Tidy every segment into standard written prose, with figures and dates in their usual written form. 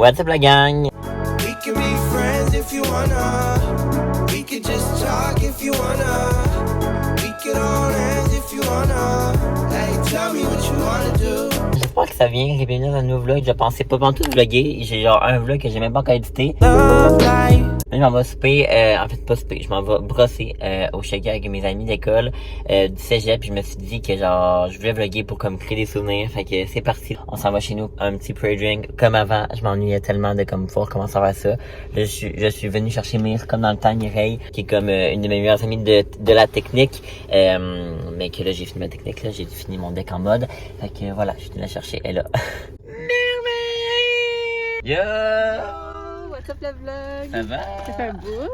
What's up la gang? We can be friends if you wanna. We could just talk if you wanna. We could hold hands if you wanna. Hey, tell me what you wanna do. J'espère que ça vient, bienvenue dans un nouveau vlog. Je pensais pas tout vlogger. J'ai genre un vlog que j'ai même pas encore édité. Love life. Là, je m'en vais souper, en fait pas souper, je m'en vais brosser au shaker avec mes amis d'école du cégep. Puis je me suis dit que genre je voulais vlogger pour comme créer des souvenirs. Fait que c'est parti. On s'en va chez nous, un petit pre-drink. Comme avant, je m'ennuyais tellement de comme pouvoir commencer à faire ça. Là, je suis venu chercher Mire comme dans le temps, Mireille, qui est comme une de mes meilleures amies de la technique. Mais que là j'ai fini ma technique, là j'ai fini mon deck en mode. Fait que voilà, je suis venu la chercher, elle est là. Yo! What's up le vlog? Ça va? Ça fait un bout.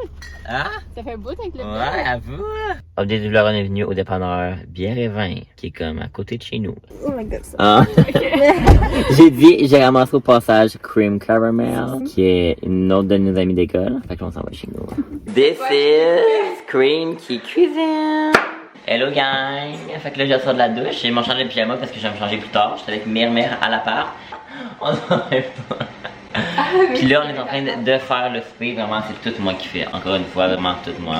Hein? Ça fait un bout avec le vlog. Ouais, à vous! Update du vlog, on est venu au dépanneur Bière et Vin, qui est comme à côté de chez nous. Oh my god, ça. Ah. j'ai ramassé au passage Cream Caramel, qui est une autre de nos amis d'école. Fait que là, on s'en va chez nous. This is Cream qui cuisine. Hello gang! Fait que là, je sors de la douche. J'ai mon chandail de pyjama parce que je vais me changer plus tard. J'étais avec Mère à l'appart. On s'en fait pas. Puis là, on est en train de faire le souper. Vraiment, c'est tout moi qui fais. Encore une fois, vraiment tout moi.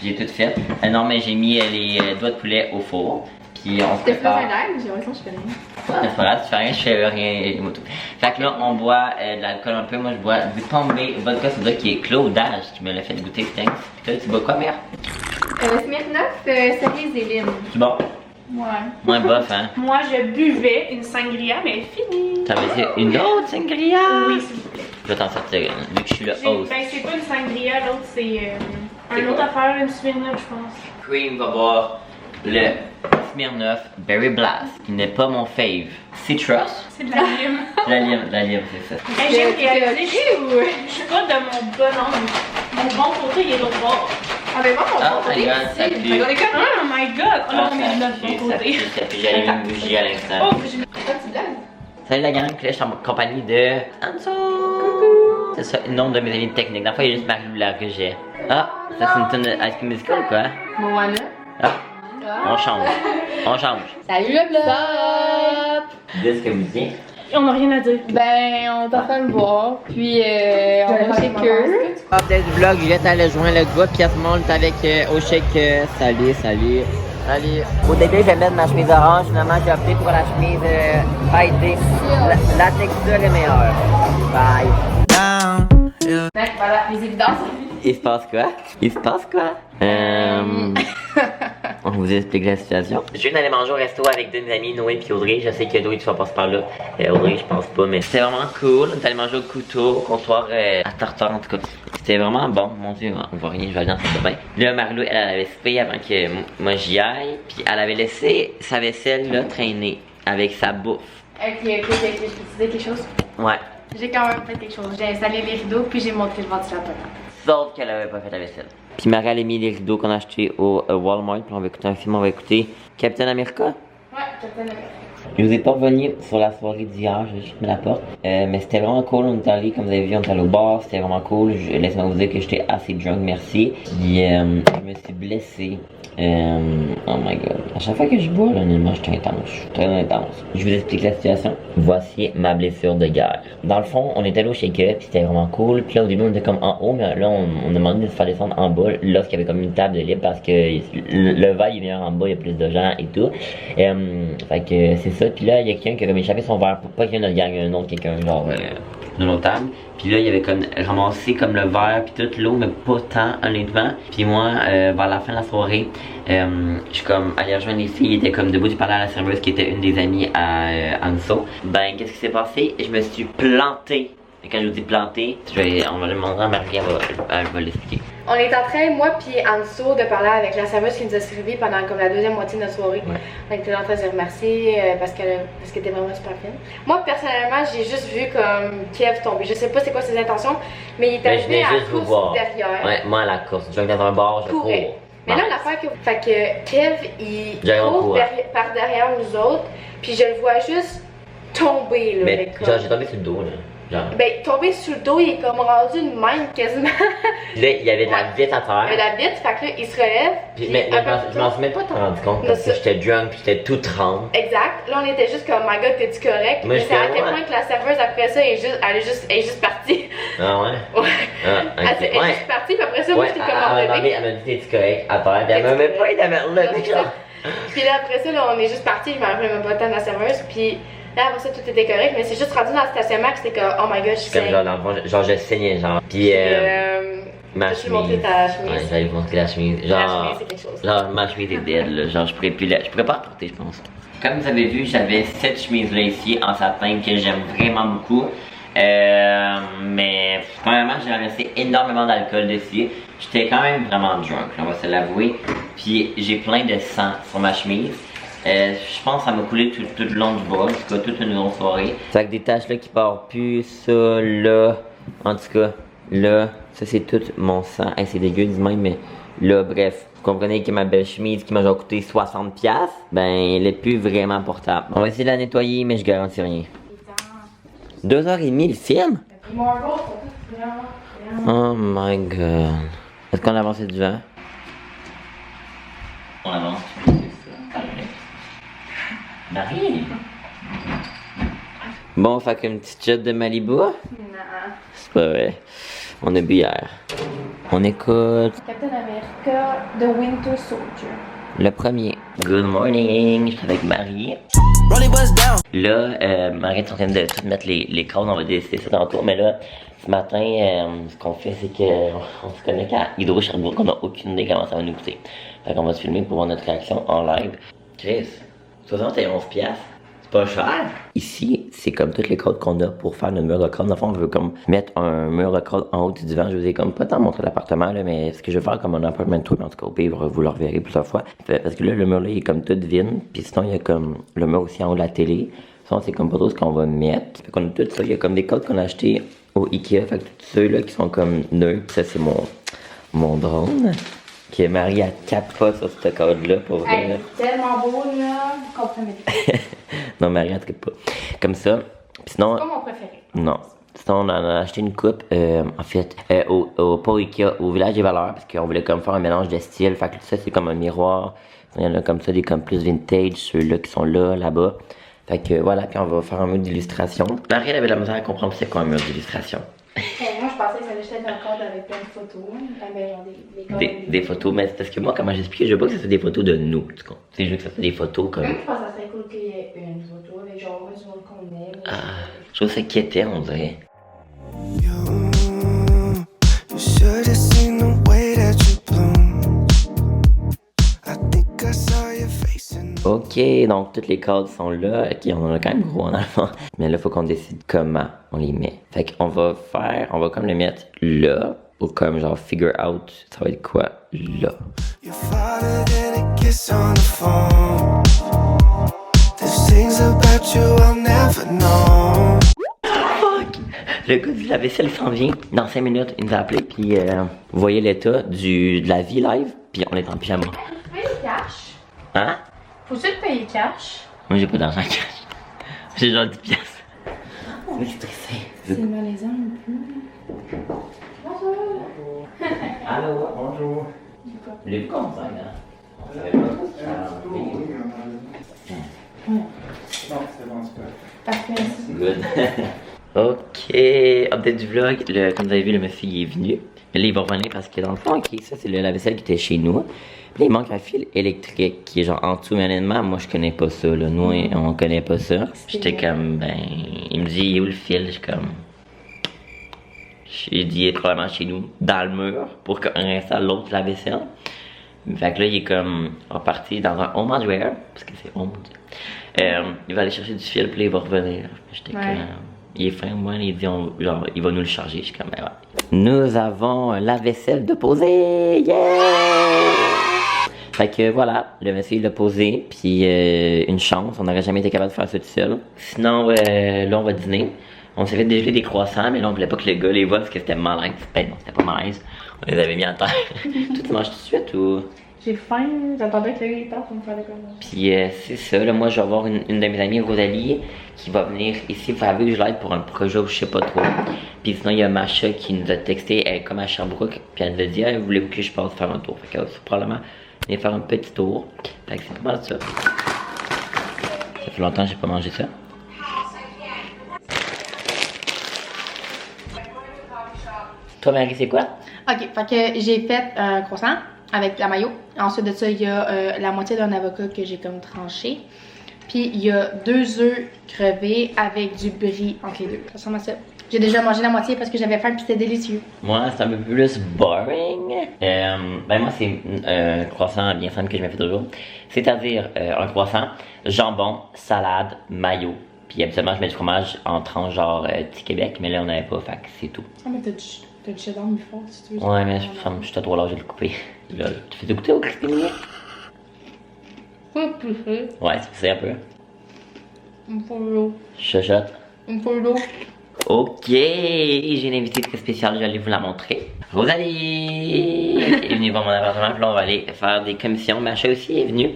J'ai tout fait. Non, mais j'ai mis les doigts de poulet au four. Puis on se prépare. T'es professionnel, j'ai l'impression que je fais rien. Ouais, c'est pas grave, tu fais rien, je fais rien. Fait que là, on boit de l'alcool un peu. Moi, je bois du Tombé vodka soda qui est Claudage qui me l'a fait goûter. Thanks. Puis toi, tu bois quoi, Mère? Smirnoff, cerise et lime. C'est bon? Ouais. Moins bof, hein? Moi, je buvais une sangria, mais elle est finie. T'avais dit une autre sangria? Oui, s'il vous plaît. Je vais t'en sortir une, vu que je suis le host. Ben, c'est pas une sangria, l'autre, c'est C'est une autre quoi? affaire, une Smirnoff, je pense. Cream va boire le Smirnoff Berry Blast, qui n'est pas mon fave. Citrus? C'est de la lime. La lime, c'est ça. Hey, j'ai réalisé, je suis pas de mon bon angle. Mon bon côté, il est l'autre bord. Ah, mais moi, Oh mon my côté, god, ça ici. pue. Fait qu'on est comme. Oh my god! Oh non, mais de notre bon côté. Ça pue, j'allume une bougie à l'instant. Oh, j'ai Pourquoi tu blagues? Salut la gang, puis là je suis en compagnie de Anso. C'est ça, le nom de mes amis de technique. Dans le fond, il y a juste Marie-Lou Largegé. Ah, ça c'est une tonne de High School Musical ou quoi? Moana. Ah, on change. On change. Salut le vlog! Dis ce que vous dites. On n'a rien à dire. Ben, on est en train de boire, puis on va chez Cure. Update du vlog, Juliette elle a joint le groupe, puis à ce moment on est avec au shake. Salut. Au début, je vais mettre ma chemise orange. Finalement, j'ai opté pour la chemise pailletée. La texture est meilleure. Bye. Down. Yeah. Mec, voilà, les évidences. Il se passe quoi? On vous explique la situation. Je viens d'aller manger au resto avec deux de mes amis, Noé et Audrey. Je sais que Audrey, tu vas passer par là. Audrey, je pense pas, mais c'était vraiment cool. On est allé manger au couteau, au comptoir à tartare en tout cas. C'était vraiment bon. Mon Dieu, on voit rien, je vais bien, ça va bien. Là, Marie-Lou, elle avait soupé avant que moi j'y aille. Puis elle avait laissé sa vaisselle là traîner avec sa bouffe. Ok, je peux te dire quelque chose? Ouais. J'ai quand même fait quelque chose. J'ai installé les rideaux, puis j'ai monté le ventilateur. Sauf qu'elle avait pas fait la vaisselle. Puis Marie, elle a mis les rideaux qu'on a achetés au Walmart. Puis on va écouter un film, on va écouter Captain America. Ouais, Captain America. Je vous ai pas revenu sur la soirée d'hier, j'ai juste mis la porte. Mais c'était vraiment cool, on est allé, comme vous avez vu, on est allé au bar, c'était vraiment cool. Laissez-moi vous dire que j'étais assez drunk, merci. Puis je me suis blessé. Oh my god. À chaque fois que je bois, là, honnêtement, je suis intense. Je suis très intense. Je vous explique la situation. Voici ma blessure de guerre. Dans le fond, on est allé au shake-up, puis c'était vraiment cool. Puis là, au début, on était comme en haut, mais là, on a demandé de se faire descendre en bas, lorsqu'il y avait comme une table de libre, parce que le vibe est meilleur en bas, il y a plus de gens et tout. Fait que c'est ça. Puis là, il y a quelqu'un qui a comme échappé son verre pour pas qu'il y ait notre gang, un autre quelqu'un, genre, d'une autre table. Puis là, il y avait comme ramassé comme le verre, puis toute l'eau, mais pas tant, honnêtement. Puis moi, vers la fin de la soirée, je suis comme allé rejoindre les filles, ils étaient comme debout, je parlais à la serveuse qui était une des amies à Anso. Ben, qu'est-ce qui s'est passé? Je me suis planté. Et quand je vous dis planté, on va demander à Marie, elle va l'expliquer. On est en train, moi puis Anso, de parler avec la serveuse qui nous a servi pendant comme la deuxième moitié de notre soirée. Ouais. On était en train de se remercier parce qu'elle était vraiment super fine. Moi, personnellement, j'ai juste vu comme Kev tomber. Je sais pas c'est quoi ses intentions, mais il est Mais je arrivé venais à juste vous course voir. derrière. Ouais, moi à la course. Je vais dans un bar, je cours. Courait. Mais là, l'affaire que. Fait que Kev, il J'arrive en court courant. par derrière nous autres, puis je le vois juste tomber là. Mais comme- genre, j'ai tombé sur le dos là. Genre. Ben, tomber sur le dos, il est comme rendu une même quasiment. Là, il y avait de la vitre à terre. Il y a la vitre, fait que là, il se relève. Puis, mais je m'en suis même pas rendu compte parce que j'étais drunk puis j'étais tout trempe. Exact. Là, on était juste comme, my god, t'es-tu correct? Moi, Mais c'est à quel ouais. point que la serveuse, après ça, elle est juste partie. Ah ouais? Ouais. Ah, Elle ok. est juste partie, puis après ça, moi, j'étais comme en elle bébé. m'a dit t'es-tu correct à terre. Puis elle m'a même pas aidé à me relever, genre. Puis là, après ça, là, on est juste parti. Je me rappelle même pas tant de la serveuse. Puis là, après ça, tout était correct. Mais c'est juste rendu dans le stationnement que c'était comme, oh my god, je Comme saigne. genre, dans le fond, genre, je saignais, genre. Puis, ma peux-tu montrer ta chemise? Ouais, j'allais vous montrer la chemise. La Genre, chemise, c'est quelque chose. genre, ma chemise est dead, là. Genre, je pourrais pas la porter, je pense. Comme vous avez vu, j'avais cette chemise-là ici en satin que j'aime vraiment beaucoup. Mais premièrement, j'ai ramassé énormément d'alcool dessus. J'étais quand même vraiment drunk, on va se l'avouer. Puis j'ai plein de sang sur ma chemise. Je pense que ça m'a coulé tout le long du bras, en tout cas toute une longue soirée. C'est avec des taches là qui partent plus, ça, là, en tout cas, là, ça c'est tout mon sang. Hey, c'est dégueu du même, mais là, bref. Vous comprenez que ma belle chemise qui m'a genre coûté 60$, ben elle est plus vraiment portable. On va essayer de la nettoyer, mais je garantis rien. 2h30 le film? Ils m'ont encore, c'est vraiment. Oh my god. Est-ce qu'on avance du vent? On avance. Marie! Bon, fait qu'une petite shot de Malibu? Non. C'est pas vrai. On a bu hier. On écoute Captain America The Winter Soldier. le premier. Good morning! Je suis avec Marie. Là, Marie est en train de tout mettre les codes, on va décider ça tantôt, mais là, ce matin, ce qu'on fait, c'est qu'on se connecte à Hydro Sherbrooke, on n'a aucune idée comment ça va nous coûter. Fait qu'on va se filmer pour voir notre réaction en live. Chris, 71$, c'est pas cher. Ici, c'est comme toutes les codes qu'on a pour faire notre mur de code. Dans le fond, on veut comme mettre un mur de code en haut du divan. Je vous ai comme pas tant montré l'appartement, là, mais ce que je vais faire comme un apartment tour, en tout cas au pire, vous le reverrez plusieurs fois. Parce que là, le mur là, il est comme tout vide. Puis sinon, il y a comme le mur aussi en haut de la télé. Sinon, c'est comme pas trop ce qu'on va mettre. Fait qu'on a tout ça. Il y a comme des codes qu'on a achetés au Ikea. Fait que tous ceux-là qui sont comme neutres. Ça, c'est mon drone. Que Marie a capote sur ce code-là pour vrai. Hey, tellement beau, là. Vous comprenez pas. Non, Marie, en tout cas pas. Comme ça. Puis sinon. C'est pas mon préféré. Non. Sinon, on en a acheté une coupe, en fait, pas au Ikea, au Village des Valeurs, parce qu'on voulait comme faire un mélange de styles. Fait que ça, c'est comme un miroir. Il y en a comme ça, des comme plus vintage, ceux-là qui sont là-bas. Fait que voilà, puis on va faire un mur d'illustration. Marie, elle avait de la misère à comprendre c'est quoi un mur d'illustration. Moi, je pensais que ça allait juste être un cadre avec plein de photos. Ben, genre des Des photos, mais c'est parce que moi, comment j'explique, je veux pas que ça soit des photos de nous, tu comprends? Je veux que ça soit des photos comme. Je pense que ça serait cool qu'il y ait une photo avec genre du monde qu'on aime. Je trouve ça quétais, on dirait. You should have seen the way that you bloom. I think I saw your face in Ok, donc toutes les cadres sont là. Ok, on en a quand même gros en avant. Mais là, faut qu'on décide comment on les met. Fait qu'on va comme les mettre là. Ou comme genre figure out, ça va être quoi là. your father than a kiss on the phone. There's things about you I'll never know. Fuck! Le gars du lave-vaisselle s'en vient. Dans 5 minutes, il nous a appelé. Puis vous voyez l'état de la vie live. Puis on est en pyjama. Tu payes cash? Hein? Faut-tu te payer cash? Moi, j'ai pas d'argent cash. J'ai genre 10 piastres. Oui, c'est stressé. C'est malaisant un peu. Bonjour. Allô, bonjour. Voulez-vous qu'on s'aille, hein? On savait pas trop ce qu'il y a. Parfait. Good. Ok, update du vlog. Comme vous avez vu, le monsieur il est venu. Mais là, il va revenir parce que dans le fond, ok, ça c'est le lave-vaisselle qui était chez nous. Puis là, il manque un fil électrique qui est genre en dessous. Mais honnêtement, moi je connais pas ça. Là. Nous, on connaît pas ça. J'étais comme, ben, il me dit, il est où le fil? Je suis comme. J'ai dit, il est probablement chez nous, dans le mur, pour qu'on installe l'autre lave-vaisselle. Fait que là, il est comme reparti dans un home hardware, parce que c'est home. Il va aller chercher du fil, puis là, il va revenir. J'étais comme. Il est fin, moi, il dit, genre, il va nous le charger. Je suis comme, ben ouais. Nous avons un lave-vaisselle de poser! Yeah! Fait que voilà, le monsieur il l'a posé, puis une chance, on n'aurait jamais été capable de faire ça tout seul. Sinon, là, on va dîner. On s'est fait dégeler des croissants, mais là, on voulait pas que le gars les voit parce que c'était malaise. Ben non, c'était pas malaise. On les avait mis en terre. Toi, tu manges tout de suite ou? J'ai faim, j'attendais que lui parte pour me faire des commandes. Puis c'est ça, là, moi je vais voir une de mes amies, Rosalie, qui va venir ici. Il fallait que je l'aide pour un projet où je sais pas trop. Puis sinon, il y a Macha qui nous a texté, elle est comme à Sherbrooke, puis elle nous a dit, hey, voulez-vous que je passe faire un tour? Fait qu'elle va probablement venir faire un petit tour. Fait que c'est pas mal ça. Ça fait longtemps que j'ai pas mangé ça. Toi, Marie, c'est quoi? Ok, fait que j'ai fait un croissant avec la mayo. Ensuite de ça, il y a la moitié d'un avocat que j'ai comme tranché. Puis il y a 2 œufs crevés avec du brie entre les deux. Ça ressemble à ça. J'ai déjà mangé la moitié parce que j'avais faim puis c'était délicieux. Moi, c'est un peu plus boring. Ben moi, c'est un croissant bien simple que je me fais toujours. C'est-à-dire un croissant, jambon, salade, mayo. Puis habituellement, je mets du fromage en tranche genre petit Québec, mais là, on n'avait pas, fait que c'est tout. Ah, mais t'as du cheddar mi fort si tu veux. Ouais, mais je suis trop large de le couper. Là, tu fais goûter au crispy mignon? Ouais, c'est un peu. Il me faut l'eau. Chuchote. Il me faut l'eau. Ok, j'ai une invitée très spéciale, je vais aller vous la montrer. Rosalie est venue voir mon appartement, puis là on va aller faire des commissions. Macha aussi est venue.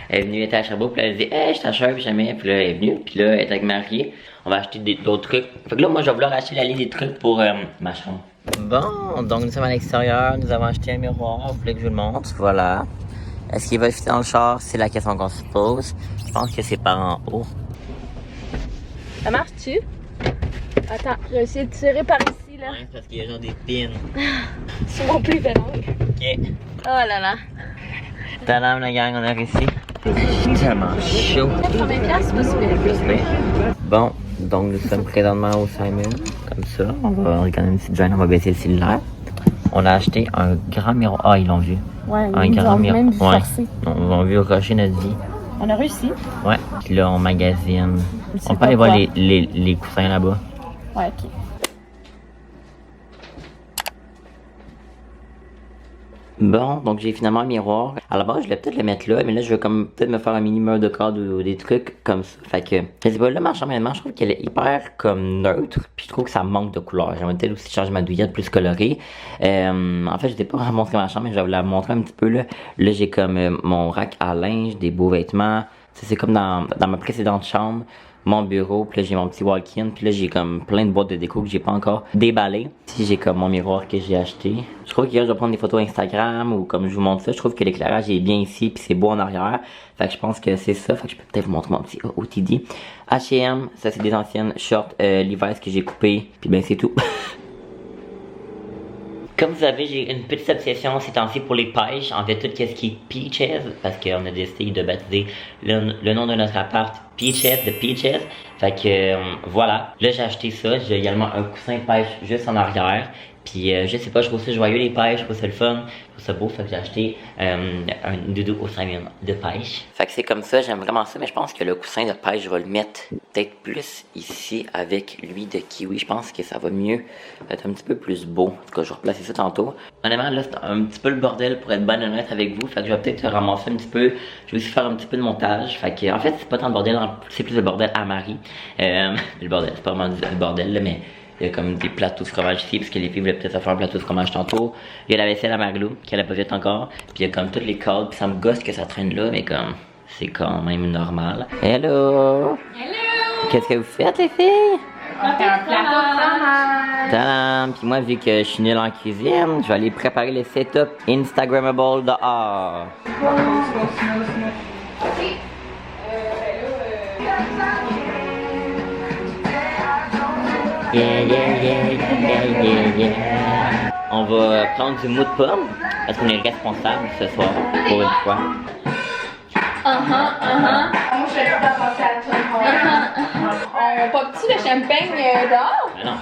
Elle est venue, elle était à Sherbrooke, puis elle a dit hey, je t'achète, puis jamais. Puis là, elle est venue, puis là, elle est avec Marie. On va acheter d'autres trucs. Fait que là, moi, je vais vouloir acheter la liste des trucs pour ma chambre. Bon, donc nous sommes à l'extérieur, nous avons acheté un miroir, vous voulez que je vous le montre, voilà. Est-ce qu'il va fitter dans le char? C'est la question qu'on se pose. Je pense que c'est par en haut. Ça marche-tu? Attends, je vais essayer de tirer par ici, là. Ouais, parce qu'il y a genre des pins. C'est mon plus bel angle. Ok. Oh là là. Tadam, la gang, on a réussi. C'est tellement chaud. 80$, c'est pas super. Bon, donc nous sommes présentement au Simon, comme ça. On va regarder une petite joint, on va baisser le cellulaire. On a acheté un grand miroir. Ah, ils l'ont vu. Ouais, un ils grand ont miroir. même vu Ouais. forcer. On a vu rocher notre vie. On a réussi. Ouais. Puis là, on magasine. C'est On peut pas aller voir quoi. les coussins là-bas. Ouais, ok. Bon, donc j'ai finalement un miroir. À la base, je voulais peut-être le mettre là, mais là, je veux comme peut-être me faire un mini mur de cadre ou des trucs comme ça. Fait que, je sais pas, là, ma chambre, je trouve qu'elle est hyper comme neutre, puis je trouve que ça manque de couleur. J'aimerais peut-être aussi changer ma douillette plus colorée. En fait, je t'ai pas vraiment montré ma chambre, mais je vais vous la montrer un petit peu là. Là, j'ai comme mon rack à linge, des beaux vêtements. C'est comme dans ma précédente chambre. Mon bureau, puis là j'ai mon petit walk-in, puis là j'ai comme plein de boîtes de déco que j'ai pas encore déballées. Ici j'ai comme mon miroir que j'ai acheté. Je trouve que je vais prendre des photos Instagram ou comme je vous montre ça, je trouve que l'éclairage est bien ici puis c'est beau en arrière. Fait que je pense que c'est ça, fait que je peux peut-être vous montrer mon petit OTD. H&M, ça c'est des anciennes shorts Levi's que j'ai coupées, puis ben c'est tout. Comme vous savez, j'ai une petite obsession ces temps-ci pour les pêches, en fait tout ce qui est Peaches, parce qu'on a décidé de baptiser le nom de notre appart Peaches de Peaches. Fait que voilà, là j'ai acheté ça, j'ai également un coussin de pêche juste en arrière. Puis je sais pas, je trouve ça joyeux les pêches, je trouve ça le fun, je trouve ça beau, fait que j'ai acheté un doudou au Simon de pêche. Fait que c'est comme ça, j'aime vraiment ça, mais je pense que le coussin de pêche, je vais le mettre peut-être plus ici avec lui de kiwi. Je pense que ça va mieux, être un petit peu plus beau. En tout cas, je vais replacer ça tantôt. Honnêtement, là c'est un petit peu le bordel pour être bien honnête avec vous, fait que je vais peut-être ramasser un petit peu, je vais aussi faire un petit peu de montage. Fait que en fait, c'est pas tant le bordel, c'est plus le bordel à Marie. Le bordel, c'est pas vraiment le bordel là, mais... Il y a comme des plateaux de fromage ici, parce que les filles voulaient peut-être faire un plateau de fromage tantôt. Il y a la vaisselle à Marilou, qu'elle a pas faite encore. Puis il y a comme toutes les cadres, puis ça me gosse que ça traîne là, mais comme, c'est quand même normal. Hello! Hello! Qu'est-ce que vous faites, les filles? On fait un plateau de fromage. Tadam! Puis moi, vu que je suis nul en cuisine, je vais aller préparer le setup Instagrammable dehors. Yeah, yeah, yeah, yeah, yeah, yeah. On va prendre du mou de pomme, parce qu'on est responsable ce soir, pour une fois. Moi, je vais pas penser à toi. On pop-tu le champagne dehors? Mais non.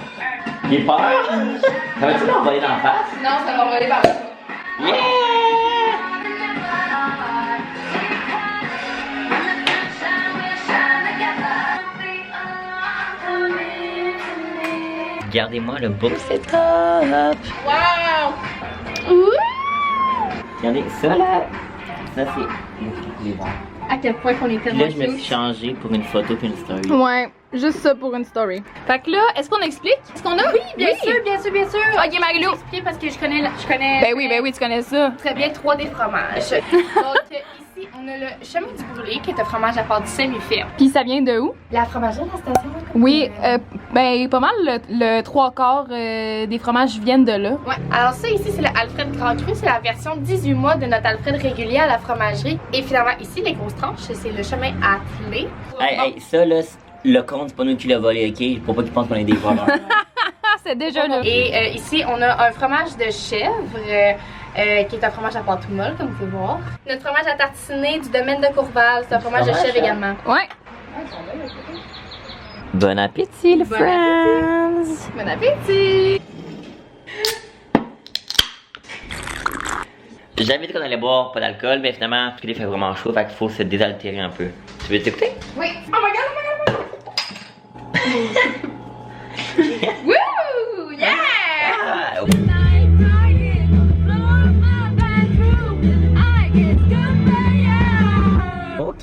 J'ai peur. Ça va-tu l'envoyer dans la face? Non, ça va voler par là. Yeah! Regardez-moi le book setup. Wow! Ouh! Regardez ça là. Ça c'est les verres. à quel point qu'on est Puis tellement là, je me suis cute. changé pour une photo puis une story. Ouais, juste ça pour une story. Fait que là, est-ce qu'on explique ce qu'on a? Oui, bien sûr, bien sûr, bien sûr. Ok, Marie-Lou. Expliquer parce que je connais Ben oui, tu connais ça. très bien 3D fromage. Donc ici, on a le chemin du brûlé qui est un fromage à part du semi-ferme. Puis ça vient de où? La fromagerie de la station. Oui, ben pas mal le 3/4 des fromages viennent de là. Ouais, alors ça ici c'est le Alfred Grand Cru, c'est la version 18 mois de notre Alfred régulier à la fromagerie. Et finalement ici les grosses tranches, c'est le chemin attelé. Hey, ça là, le compte, c'est pas nous qui l'a volé, ok? Pour pas qu'ils pensent qu'on est des voleurs. Ah, c'est déjà là. Et ici on a un fromage de chèvre. Qui est un fromage à pâte tout molle, comme vous pouvez voir. Notre fromage à tartiner du domaine de Courval, c'est un fromage de chèvre également. Ouais. Bon appétit, les Bon friends! Bon appétit! J'avais dit qu'on allait boire pas d'alcool, mais finalement, parce qu'il fait vraiment chaud, fait qu'il faut se désaltérer un peu. Tu veux t'écouter? Oui! Oh my god, oh my god! Woo! Yeah! Ah, ok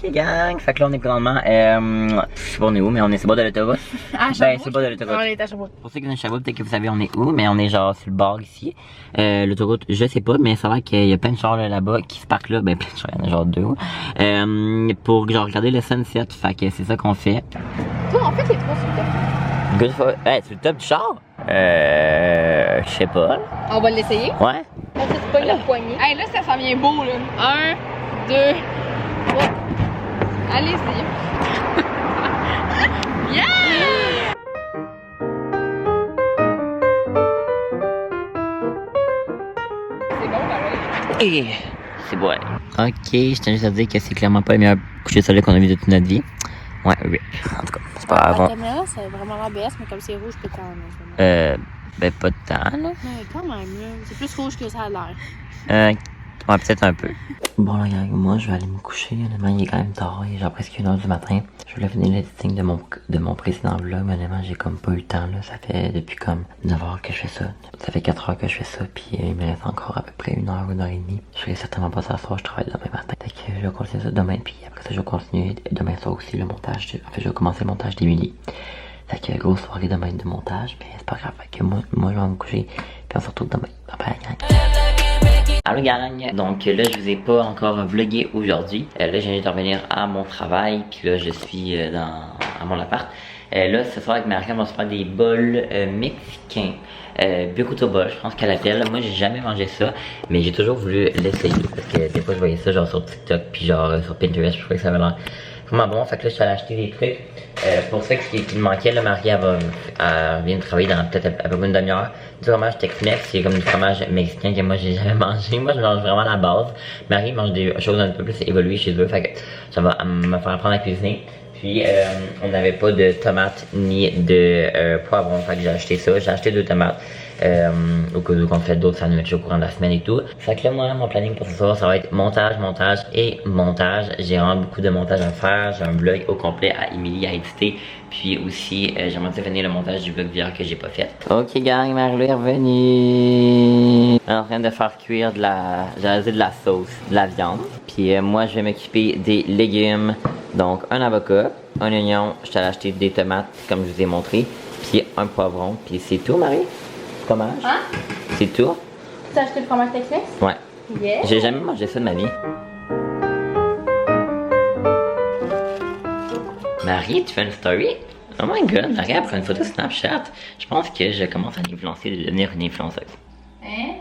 gang, fait que là on est présentement, je sais pas on est où, mais on est sur le bord de l'autobus. À Ben Sherbrooke. sur le bord de l'autoroute. On est à Sherbrooke. Pour ceux qui sont à Sherbrooke, peut-être que vous savez on est où, mais on est genre sur le bord ici. L'autoroute, je sais pas, mais ça a l'air qu'il y a plein de chars là-bas qui se parquent là, ben plein de chars, il y en a genre 2. Pour genre regarder le sunset, fait que c'est ça qu'on fait. Toi, en fait, les trois sur le top. Good for... Hey, c'est le top du char? Je sais pas. Là. On va l'essayer. Ouais. Là, c'est pas le poignet. Hey, là, ça s'en vient beau, là. 1, 2, 3. Allez-y. Yeah! C'est bon, pareil. Et c'est bon. Ok, je tiens juste à dire que c'est clairement pas le meilleur coucher de soleil qu'on a vu de toute notre vie. Ouais, oui. En tout cas, c'est pas grave. La caméra, c'est vraiment l'ABS, mais comme c'est rouge, peut quand même. Ben pas de temps, là. Mais quand même, là. C'est plus rouge que ça a l'air. Ouais, peut-être un peu. Bon, là, gang, moi, je vais aller me coucher. Honnêtement, il est quand même tard. Il est genre presque 1h du matin. Je voulais finir l'éditing de mon précédent vlog, mais honnêtement, j'ai comme pas eu le temps, là. Ça fait depuis comme 9h que je fais ça. Ça fait 4h que je fais ça, puis il me reste encore à peu près 1h, 1h30. Je serai certainement pas ça ce soir, je travaille demain matin. Fait que je vais continuer ça demain, puis après ça, je vais continuer demain soir aussi le montage. En fait, je vais commencer le montage d'Emily. Fait que grosse soirée demain de montage, mais c'est pas grave. Fait que moi, je vais me coucher, puis on se retrouve demain. Bye bye, gang. Allô gang, donc là je vous ai pas encore vlogué aujourd'hui. Là je viens de revenir à mon travail, puis là je suis à mon appart. Là ce soir avec Marie, on va se faire des bols mexicains. Burrito bol, je pense qu'elle appelle. Moi j'ai jamais mangé ça, mais j'ai toujours voulu l'essayer parce que des fois je voyais ça genre sur TikTok puis genre sur Pinterest, je trouvais que ça avait l'air vraiment bon. Fait que là je suis allé acheter des trucs. Pour ça qu'il me manquait, là, Marie elle vient de travailler dans peut-être à peu près une demi-heure. Du fromage Tex-Mex, c'est comme du fromage mexicain que moi j'ai jamais mangé. Moi je mange vraiment la base. Marie mange des choses un peu plus évoluées chez eux, fait que ça va me faire apprendre à cuisiner. Puis on n'avait pas de tomates ni de poivrons, fait que j'ai acheté ça. J'ai acheté 2 tomates au cas où on fait d'autres sandwichs au courant de la semaine et tout. Fait que là moi mon planning pour ce soir ça va être montage, montage et montage. J'ai vraiment beaucoup de montage à faire. J'ai un vlog au complet à Emily à éditer. Puis aussi j'aimerais finir le montage du vlog d'hier que j'ai pas fait. Ok gang, Marie-Lou est revenue. On est en train de faire cuire de la sauce, de la viande. Puis moi je vais m'occuper des légumes. Donc un avocat, un oignon, je t'ai acheté des tomates comme je vous ai montré, puis un poivron, puis c'est tout Marie? Fromage? Hein? C'est tout? Tu as acheté le fromage Tex-Mex? Ouais. Yeah. J'ai jamais mangé ça de ma vie. Marie, tu fais une story? Oh my god, Marie a pris une photo Snapchat. Je pense que je commence à l'influencer de devenir une influenceuse. Hein?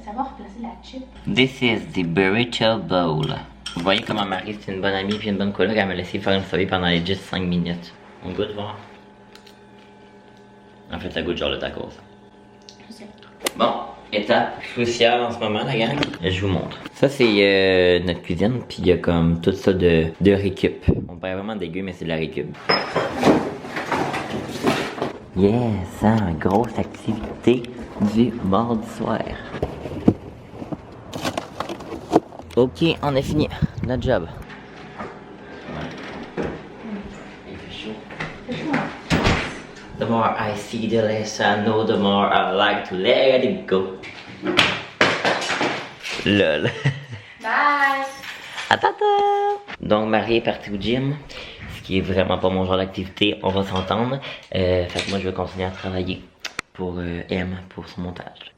Ça va replacer la chip. This is the burrito bowl. Vous voyez comment Marie c'est une bonne amie puis une bonne coloc, elle m'a laissé faire une story pendant les juste 5 minutes. On goûte voir. En fait ça goûte genre le tacos. Je sais. Bon, étape cruciale en ce moment la gang. Je vous montre. Ça c'est notre cuisine puis il y a comme tout ça de récup. On paraît vraiment dégueu mais c'est de la récup. Yes, hein, grosse activité du mardi soir. Ok, on a fini notre job. Il fait chaud. The more I see, the less I know, the more I like to let it go. Lol. Bye! Tata! Donc Marie est partie au gym, ce qui est vraiment pas mon genre d'activité, on va s'entendre. Fait que moi je vais continuer à travailler pour M, pour son montage.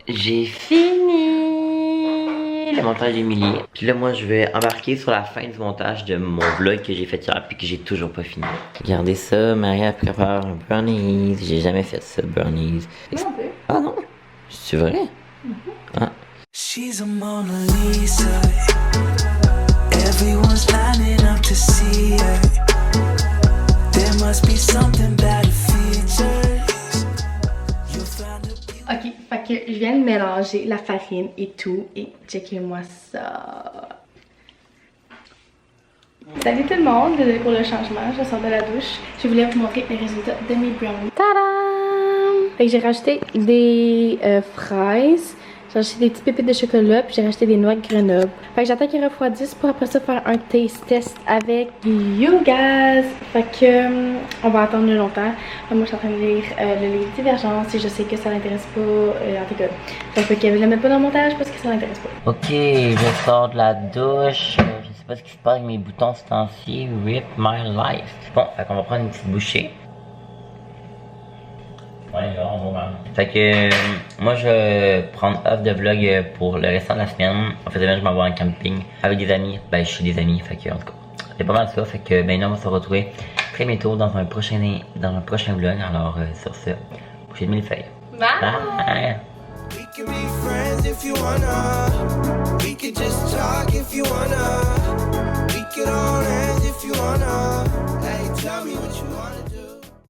J'ai fini le montage d'Emilie. Puis là moi je vais embarquer sur la fin du montage de mon vlog que j'ai fait hier puis que j'ai toujours pas fini. Regardez ça, Marie a préparé un brownies. J'ai jamais fait ça, brownies. Ah non? C'est vrai? Ah. She's a Mona Lisa. Everyone's lining up to see her. There must be something about her features. You'll find her. Ok, fait que je viens de mélanger la farine et tout. Et checkez-moi ça. Salut tout le monde, désolé pour le changement, je sors de la douche. Je voulais vous montrer les résultats de mes brownies. Tadam! Fait que j'ai rajouté des fraises. J'ai rajouté des petites pépites de chocolat, puis j'ai rajouté des noix de Grenoble. Fait que j'attends qu'ils refroidissent pour après ça faire un taste test avec you guys. Fait que on va attendre longtemps. Moi je suis en train de lire le livre Divergence et je sais que ça l'intéresse pas en tout cas. Fait que je le mets pas dans le montage parce que ça l'intéresse pas. Ok, je sors de la douche. Je sais pas ce qui se passe avec mes boutons ce temps-ci. Rip my life. Bon, fait qu'on va prendre une petite bouchée. Ouais, là, on va voir. Fait que moi je vais prendre off de vlog pour le restant de la semaine. En fait, demain je m'en vais en camping avec des amis. Ben, je suis des amis, fait que en tout cas, c'est pas mal ça. Fait que ben là, on va se retrouver très bientôt dans un prochain vlog. Alors sur ce, bouchez de millefeuille. Bye! We can be friends if you wanna. We could just talk if you wanna.